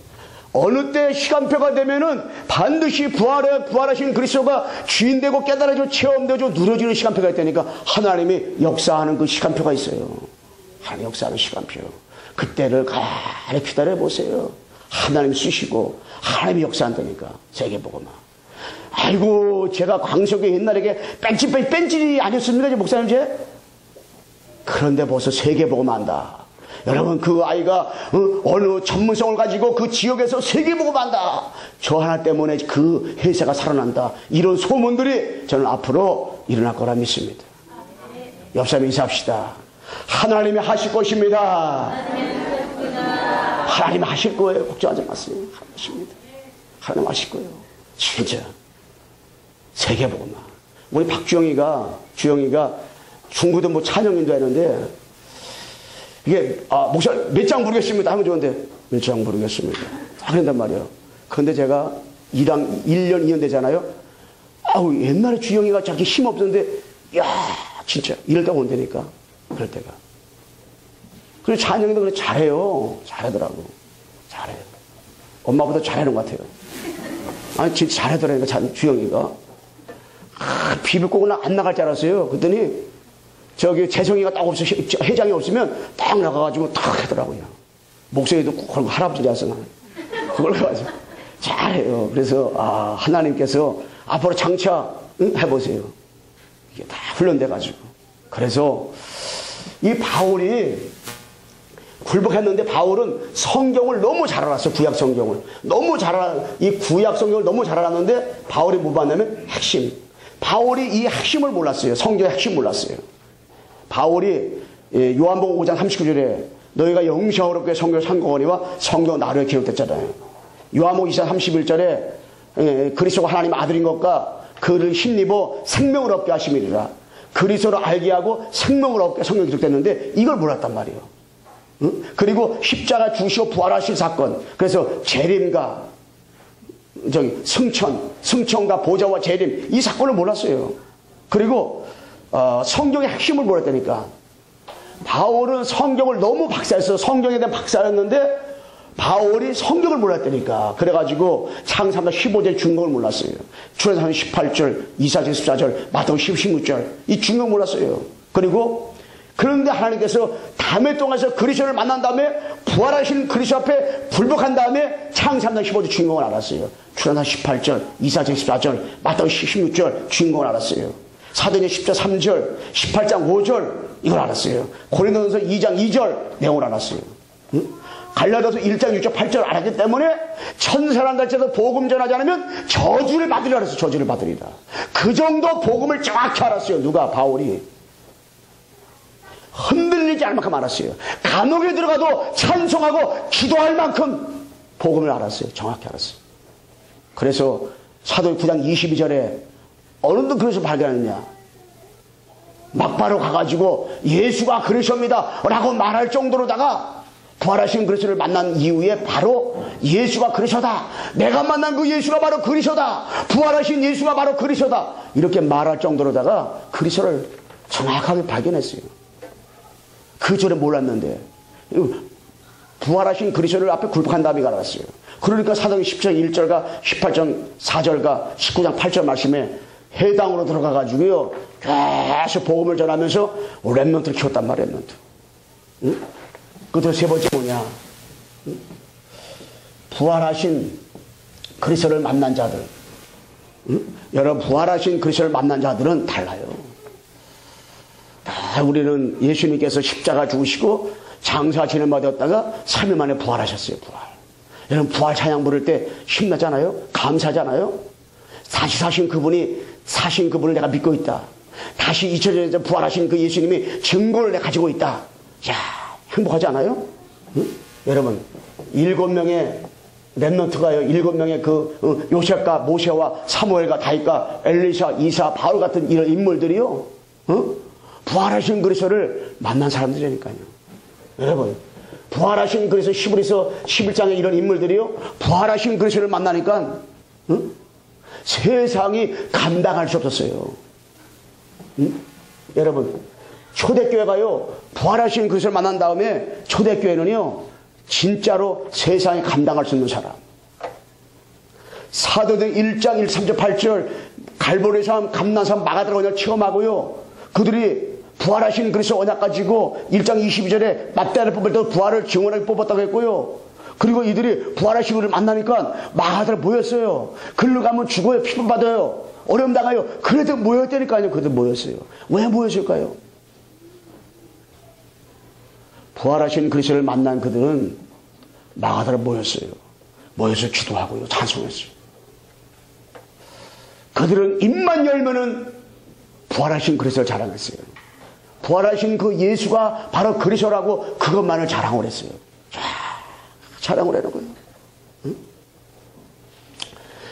어느 때 시간표가 되면은 반드시 부활하신 그리스도가 주인되고 깨달아지고 체험되고 누려지는 시간표가 있다니까. 하나님이 역사하는 그 시간표가 있어요. 하나님 역사하는 시간표. 그때를 가만히 기다려보세요. 하나님 쓰시고 하나님이 역사한다니까. 세계복음화. 아이고, 제가 광석에 옛날에 뺀질이 아니었습니까, 목사님 제? 그런데 벌써 세계복음화 한다. 여러분, 그 아이가 어느 전문성을 가지고 그 지역에서 세계복음화 한다. 저 하나 때문에 그 회사가 살아난다. 이런 소문들이 저는 앞으로 일어날 거라 믿습니다. 옆 사람 인사합시다. 하나님이 하실 것입니다. 하나님 하실 거예요. 걱정하지 마세요. 하십니다. 하나님 하실 거예요. 진짜 세계복음화. 우리 주영이가 중고등 뭐 찬영인도 했는데, 이게 목사 몇 장 부르겠습니다 하면 좋은데 몇 장 부르겠습니다 그런단 말이에요. 그런데 제가 1년 2년 되잖아요. 옛날에 주영이가 자기 힘 없었는데, 야 진짜 이럴 때가 온다니까. 그럴 때가. 그리고 찬영이도 그래 잘해요. 잘하더라고. 잘해요. 엄마보다 잘하는 것 같아요. 진짜 잘하더라니까 주영이가. 비밀고는 안 나갈 줄 알았어요. 그랬더니 저기 재성이가 딱 없어, 회장이 없으면 딱 나가가지고 딱 하더라고요. 목소리도 꼭 할아버지라서 나는 그걸 가지고 잘해요. 그래서 하나님께서 앞으로 장차 해보세요. 이게 다 훈련돼가지고. 그래서 이 바울이 굴복했는데, 바울은 성경을 너무 잘 알았어. 구약 성경을 너무 잘 알아. 이 구약 성경을 너무 잘 알았는데 바울이 뭐 봤냐면 핵심. 바울이 이 핵심을 몰랐어요. 성경의 핵심 몰랐어요. 바울이 요한복음 5장 39절에 너희가 영생하옵게 성경을 상고하니와 성경 나루에 기록됐잖아요. 요한복음 2장 31절에 그리스도가 하나님 아들인 것과 그를 힘입어 생명을 얻게 하심이니라. 그리스도를 알게 하고 생명을 얻게 성경에 기록됐는데 이걸 몰랐단 말이에요. 응? 그리고 십자가 죽으시고 부활하신 사건. 그래서 재림과 승천과 보좌와 재림 이 사건을 몰랐어요. 그리고 성경의 핵심을 몰랐다니까. 바울은 성경을 너무 박사였어요. 성경에 대한 박사였는데 바울이 성경을 몰랐다니까. 그래가지고 창세기 15절 중국을 몰랐어요. 출애굽기 18절, 이사야서 14절, 마태복음 16절 이 중국 몰랐어요. 그리고 그런데 하나님께서 담의 동에서 그리스도를 만난 다음에 부활하신 그리스도 앞에 불복한 다음에 창세기 15절 주인공을 알았어요. 출애굽기 18절, 이사야서 14절, 마태복음 16절 주인공을 알았어요. 사도행전 10장 3절, 18장 5절 이걸 알았어요. 고린도전서 2장 2절 내용을 알았어요. 응? 갈라디아서 1장 6절 8절 알았기 때문에 천사란 달째도 복음 전하지 않으면 저주를 받으리라 그랬어요. 저주를 받으리라. 그 정도 복음을 정확히 알았어요. 누가? 바울이. 흔들리지 않을 만큼 알았어요. 감옥에 들어가도 찬송하고 기도할 만큼 복음을 알았어요. 정확히 알았어요. 그래서 사도행전 9장 22절에 어른도 그래서 발견했냐. 막바로 가가지고 예수가 그러십니다 라고 말할 정도로다가 부활하신 그리스도를 만난 이후에 바로 예수가 그리스도다. 내가 만난 그 예수가 바로 그리스도다. 부활하신 예수가 바로 그리스도다. 이렇게 말할 정도로다가 그리스도를 정확하게 발견했어요. 그 전에 몰랐는데 부활하신 그리스도를 앞에 굴복한 다음에 알았어요. 그러니까 사도행전 10장 1절과 18장 4절과 19장 8절 말씀에 해당으로 들어가가지고요 계속 복음을 전하면서 렘넌트를 키웠단 말이에요. 렘넌트. 응? 그것도 세 번째 뭐냐? 응? 부활하신 그리스도를 만난 자들. 응? 여러분 부활하신 그리스도를 만난 자들은 달라요. 다 우리는 예수님께서 십자가 죽으시고 장사 지내받았다가 3일 만에 부활하셨어요. 부활. 여러분 부활 찬양 부를 때 신나잖아요. 감사하잖아요. 다시 사신 그분을 내가 믿고 있다. 다시 2000년 전에 부활하신 그 예수님이 증거를 내가 가지고 있다. 야, 행복하지 않아요? 응? 여러분 7명의 렘넌트가요. 7명의 그 요셉과 모세와 사무엘과 다윗과 엘리사, 이사, 바울 같은 이런 인물들이요. 부활하신 그리스도를 만난 사람들이니까요. 여러분 부활하신 그리스도 히브리서 11장의 이런 인물들이요. 부활하신 그리스도를 만나니까 세상이 감당할 수 없었어요. 여러분 초대교회가요 부활하신 그리스도를 만난 다음에 초대교회는요 진짜로 세상이 감당할 수 있는 사람. 사도행 1장 1, 3절 8절 갈보리 사람 감난사람 마가다라 언약 체험하고요 그들이 부활하신 그리스도 언약 가지고 1장 22절에 맏대를 뽑을 때 부활을 증언하게 뽑았다고 했고요. 그리고 이들이 부활하신 그를 만나니까 마가다라 모였어요. 글로 가면 죽어요. 피법 받아요. 어려움 당해요. 그래도 모였다니까요. 그들 모였어요. 왜 모였을까요? 부활하신 그리스도를 만난 그들은 마가다라 모였어요. 모여서 기도하고요. 찬송했어요. 그들은 입만 열면은 부활하신 그리스도를 자랑했어요. 부활하신 그 예수가 바로 그리스도라고 그것만을 자랑을 했어요. 자랑을 하는 거예요. 응?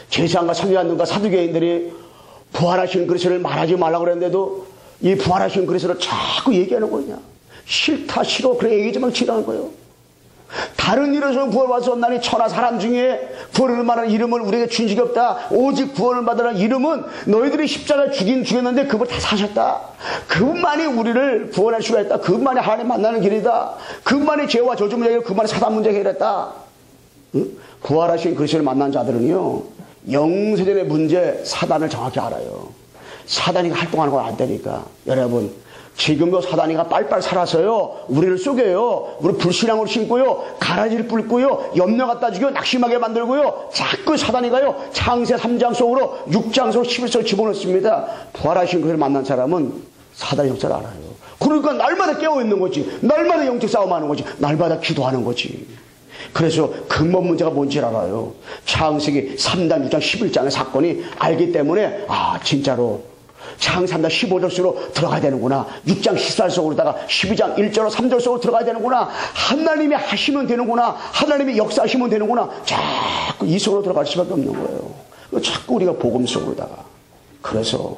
제사장과 선지자들과 사두개인들이 부활하신 그리스도를 말하지 말라고 그랬는데도 이 부활하신 그리스도를 자꾸 얘기하는 거냐. 싫다 싫어 그래 얘기하지 말고 지라는 거예요. 다른 일에서는 구원 받을 수 없나니 천하 사람 중에 구원을 받는 이름을 우리에게 준 적이 없다. 오직 구원을 받으라는 이름은 너희들이 십자가를 죽였는데 그걸 다 사셨다. 그분만이 우리를 구원할 수가 있다. 그분만이 하나님 만나는 길이다. 그분만이 죄와 저주 문제 해결, 그분만이 사단 문제 해결했다. 응? 부활하신 그리스도를 만난 자들은요 영세전의 문제 사단을 정확히 알아요. 사단이 활동하는 건 안 되니까. 여러분 지금도 사단이가 빨빨 살아서요 우리를 속여요. 우리 불신앙으로 신고요 가라지를 뿔고요 염려 갖다 주고요 낙심하게 만들고요 자꾸 사단이가요 창세 3장 속으로 6장 속으로 11절 집어넣습니다. 부활하신 그를 만난 사람은 사단의 역사를 알아요. 그러니까 날마다 깨어있는 거지. 날마다 영적 싸움하는 거지. 날마다 기도하는 거지. 그래서 근본 문제가 뭔지 알아요. 창세기 3장 6장 11장의 사건이 알기 때문에 진짜로 창세기다 15절 속으로 들어가야 되는구나. 6장 14절 속으로다가 12장 1절 3절 속으로 들어가야 되는구나. 하나님이 하시면 되는구나. 하나님이 역사하시면 되는구나. 자꾸 이 속으로 들어갈 수밖에 없는 거예요. 자꾸 우리가 복음 속으로다가. 그래서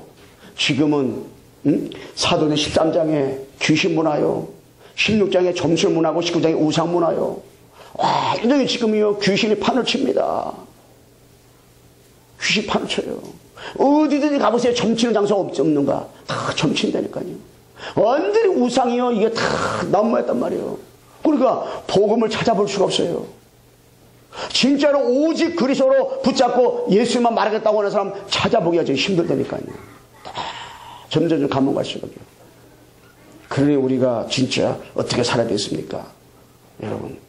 지금은 사도행 13장에 귀신 문화요, 16장에 점술 문화고 19장에 우상 문화요. 완전히 지금이요 귀신이 판을 칩니다. 귀신 판을 쳐요. 어디든지 가보세요. 점치는 장소가 없는가? 다 점친다니까요. 완전히 우상이요 이게 다 난무했단 말이에요. 그러니까 복음을 찾아볼 수가 없어요. 진짜로 오직 그리스도로 붙잡고 예수만 말하겠다고 하는 사람 찾아보기가 좀 힘들다니까요. 점점 감옥 갈 수밖에. 그러니 우리가 진짜 어떻게 살아야 되겠습니까? 여러분,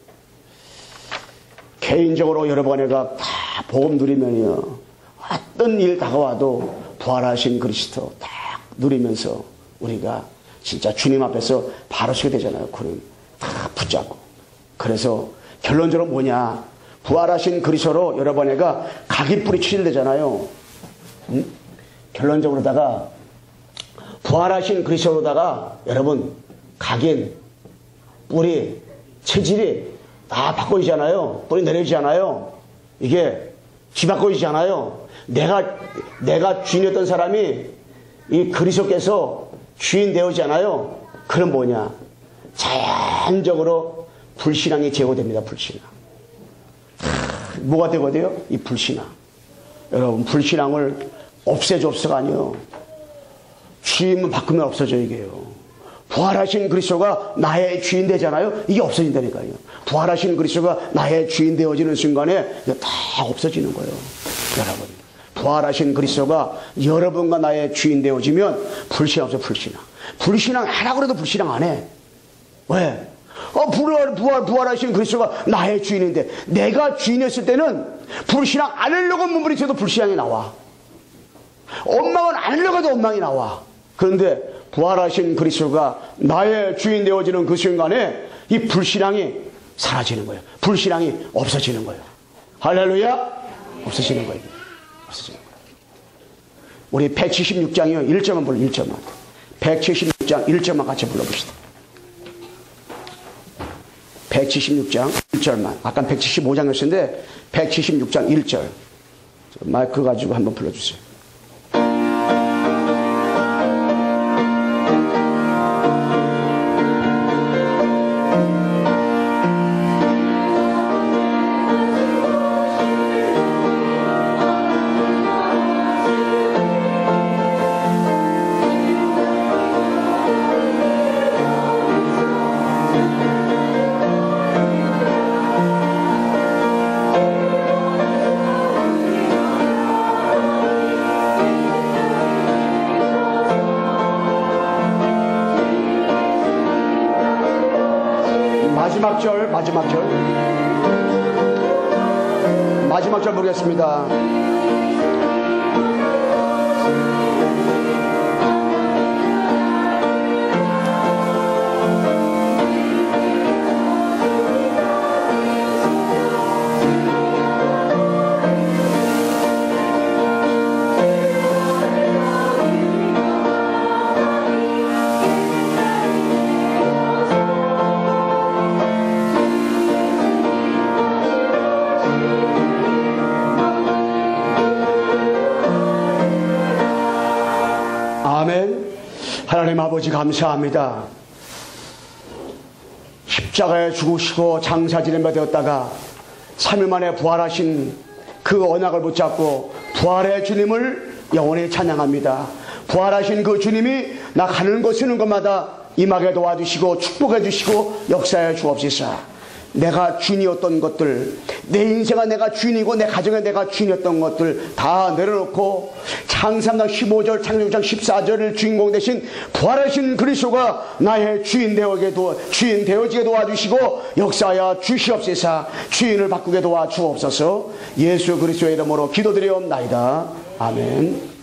개인적으로 여러분과 다 복음 누리면요, 어떤 일 다가와도 부활하신 그리스도 딱 누리면서 우리가 진짜 주님 앞에서 바로 서게 되잖아요. 그럼 다 붙잡고. 그래서 결론적으로 뭐냐? 부활하신 그리스도로 여러분과 각인뿌리 추진되잖아요. 결론적으로다가 부활하신 그리스도로다가 여러분 각인, 뿌리, 체질이 다 바꿔지잖아요. 뿌리 내려지잖아요. 이게 뒤바꿔지잖아요. 내가 주인이었던 사람이 이 그리스도께서 주인 되어지잖아요. 그럼 뭐냐? 자연적으로 불신앙이 제거됩니다. 불신앙. 뭐가 되거든요? 이 불신앙. 여러분, 불신앙을 없애줘서가 아니요. 주인만 바꾸면 없어져, 이게요. 부활하신 그리스도가 나의 주인 되잖아요. 이게 없어진다니까요. 부활하신 그리스도가 나의 주인 되어지는 순간에 이게 다 없어지는 거예요. 여러분, 부활하신 그리스도가 여러분과 나의 주인 되어지면 불신앙 없어요. 불신앙. 불신앙 하라고 해도 불신앙 안 해. 왜? 부활하신 그리스도가 나의 주인인데 내가 주인이었을 때는 불신앙 안 하려고 몸부림쳐도 불신앙이 나와. 원망은 안 하려고 해도 원망이 나와. 그런데 부활하신 그리스도가 나의 주인 되어지는 그 순간에 이 불신앙이 사라지는 거예요. 불신앙이 없어지는 거예요. 할렐루야? 없어지는 거예요. 없어지는 거예요. 우리 176장이요. 1절만 불러. 1절만. 176장 1절만 같이 불러봅시다. 176장 1절만. 아까 175장이었는데 176장 1절. 마이크 가지고 한번 불러주세요. 마지막 절 보겠습니다. 하나님 아버지 감사합니다. 십자가에 죽으시고 장사지lem바 되었다가 3일 만에 부활하신 그 언약을 붙잡고 부활의 주님을 영원히 찬양합니다. 부활하신 그 주님이 나 가는 곳 쓰는 것마다 임하게 도와주시고 축복해 주시고 역사해 주옵소서. 내가 주인이었던 것들, 내 인생은 내가 주인이고 내 가정에 내가 주인이었던 것들 다 내려놓고 창세기 15절 창세기 14절을 주인공 대신 부활하신 그리스도가 나의 주인 되어지게 도와주시고 역사하여 주시옵소서. 주인을 바꾸게 도와주옵소서. 예수 그리스도의 이름으로 기도드리옵나이다. 아멘.